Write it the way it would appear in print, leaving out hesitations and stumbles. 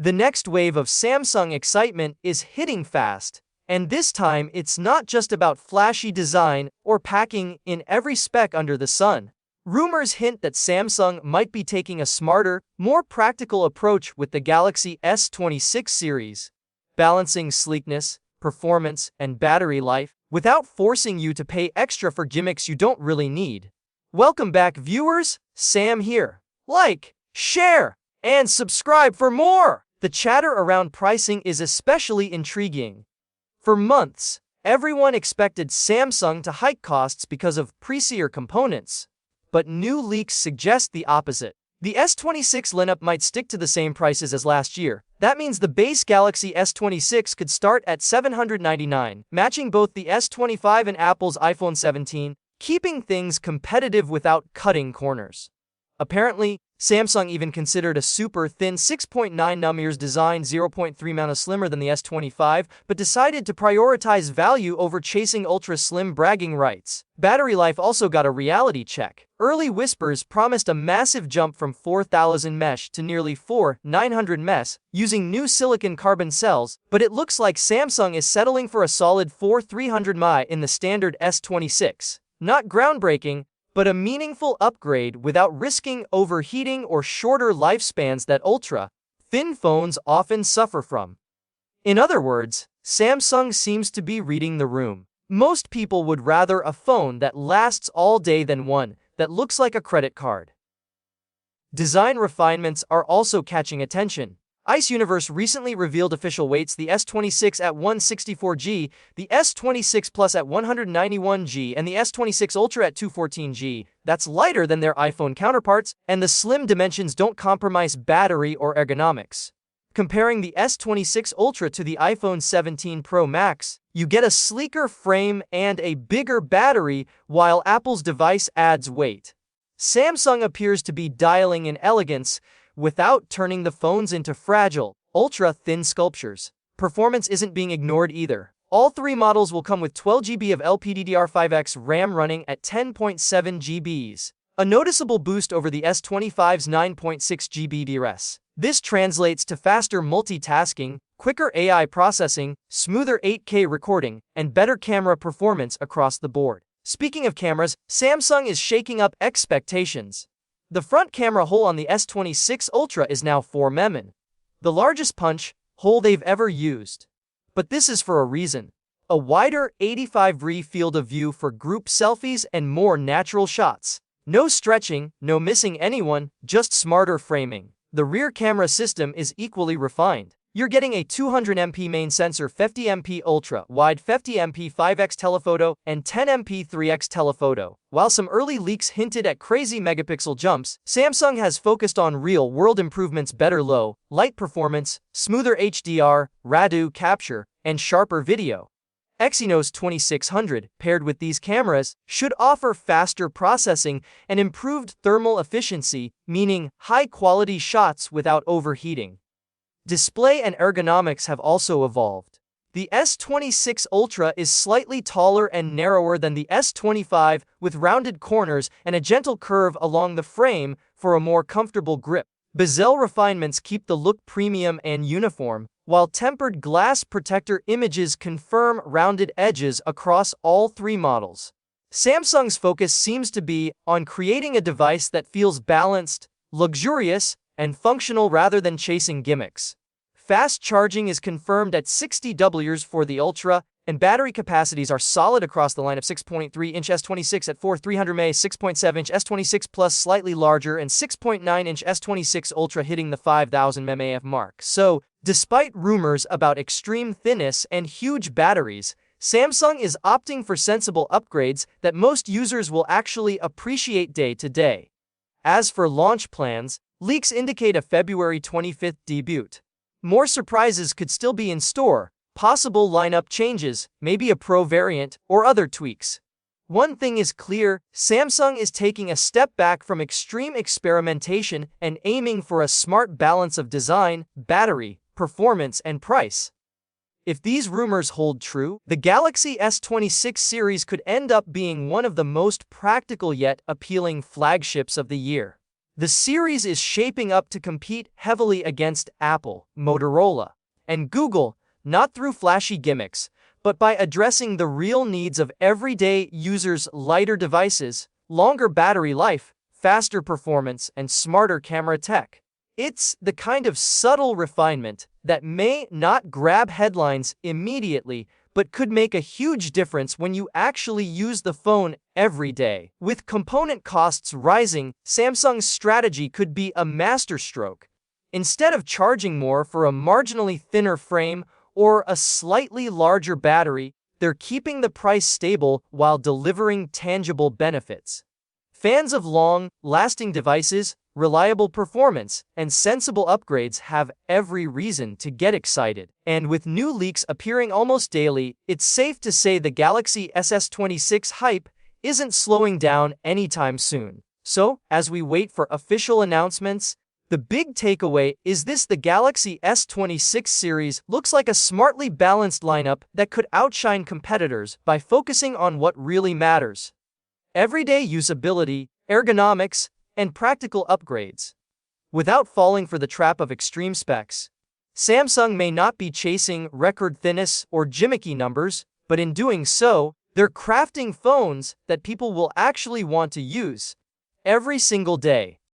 The next wave of Samsung excitement is hitting fast. And this time, it's not just about flashy design or packing in every spec under the sun. Rumors hint that Samsung might be taking a smarter, more practical approach with the Galaxy S26 series, balancing sleekness, performance, and battery life without forcing you to pay extra for gimmicks you don't really need. Welcome back, viewers. Sam here. Like, share, and subscribe for more. The chatter around pricing is especially intriguing. For months, everyone expected Samsung to hike costs because of pricier components. But new leaks suggest the opposite. The S26 lineup might stick to the same prices as last year. That means the base Galaxy S26 could start at $799, matching both the S25 and Apple's iPhone 17, keeping things competitive without cutting corners. Apparently, Samsung even considered a super thin 6.9mm design 0.3 mm slimmer than the S25, but decided to prioritize value over chasing ultra-slim bragging rights. Battery life also got a reality check. Early whispers promised a massive jump from 4,000 mAh to nearly 4,900 mAh using new silicon carbon cells, but it looks like Samsung is settling for a solid 4,300 mAh in the standard S26. Not groundbreaking, but a meaningful upgrade without risking overheating or shorter lifespans that ultra-thin phones often suffer from. In other words, Samsung seems to be reading the room. Most people would rather a phone that lasts all day than one that looks like a credit card. Design refinements are also catching attention. Ice Universe recently revealed official weights: the S26 at 164g, the S26 Plus at 191g, and the S26 Ultra at 214g. That's lighter than their iPhone counterparts, and the slim dimensions don't compromise battery or ergonomics. Comparing the S26 Ultra to the iPhone 17 Pro Max, you get a sleeker frame and a bigger battery, while Apple's device adds weight. Samsung appears to be dialing in elegance without turning the phones into fragile, ultra-thin sculptures. Performance isn't being ignored either. All three models will come with 12GB of LPDDR5X RAM running at 10.7GB, a noticeable boost over the S25's 9.6GB DRS. This translates to faster multitasking, quicker AI processing, smoother 8K recording, and better camera performance across the board. Speaking of cameras, Samsung is shaking up expectations. The front camera hole on the S26 Ultra is now 4 mm, the largest punch hole they've ever used. But this is for a reason. A wider 85° field of view for group selfies and more natural shots. No stretching, no missing anyone, just smarter framing. The rear camera system is equally refined. You're getting a 200MP main sensor, 50MP ultra-wide, 50MP 5x telephoto, and 10MP 3x telephoto. While some early leaks hinted at crazy megapixel jumps, Samsung has focused on real-world improvements: better low light performance, smoother HDR, RAW capture, and sharper video. Exynos 2600, paired with these cameras, should offer faster processing and improved thermal efficiency, meaning high-quality shots without overheating. Display and ergonomics have also evolved. The S26 Ultra is slightly taller and narrower than the S25, with rounded corners and a gentle curve along the frame for a more comfortable grip. Bezel refinements keep the look premium and uniform, while tempered glass protector images confirm rounded edges across all three models. Samsung's focus seems to be on creating a device that feels balanced, luxurious, and functional rather than chasing gimmicks. Fast charging is confirmed at 60 W for the Ultra, and battery capacities are solid across the line of 6.3-inch S26 at 4,300 mAh, 6.7-inch S26 Plus slightly larger, and 6.9-inch S26 Ultra hitting the 5,000 mAh mark. So, despite rumors about extreme thinness and huge batteries, Samsung is opting for sensible upgrades that most users will actually appreciate day to day. As for launch plans, leaks indicate a February 25th debut. More surprises could still be in store, possible lineup changes, maybe a Pro variant, or other tweaks. One thing is clear: Samsung is taking a step back from extreme experimentation and aiming for a smart balance of design, battery, performance, and price. If these rumors hold true, the Galaxy S26 series could end up being one of the most practical yet appealing flagships of the year. The series is shaping up to compete heavily against Apple, Motorola, and Google, not through flashy gimmicks, but by addressing the real needs of everyday users: lighter devices, longer battery life, faster performance, and smarter camera tech. It's the kind of subtle refinement that may not grab headlines immediately, but could make a huge difference when you actually use the phone every day. With component costs rising, Samsung's strategy could be a masterstroke. Instead of charging more for a marginally thinner frame or a slightly larger battery, they're keeping the price stable while delivering tangible benefits. Fans of long-lasting devices, reliable performance, and sensible upgrades have every reason to get excited. And with new leaks appearing almost daily, it's safe to say the Galaxy S26 hype isn't slowing down anytime soon. So, as we wait for official announcements, the big takeaway is this: the Galaxy S26 series looks like a smartly balanced lineup that could outshine competitors by focusing on what really matters: everyday usability, ergonomics, and practical upgrades. Without falling for the trap of extreme specs, Samsung may not be chasing record thinness or gimmicky numbers, but in doing so, they're crafting phones that people will actually want to use every single day.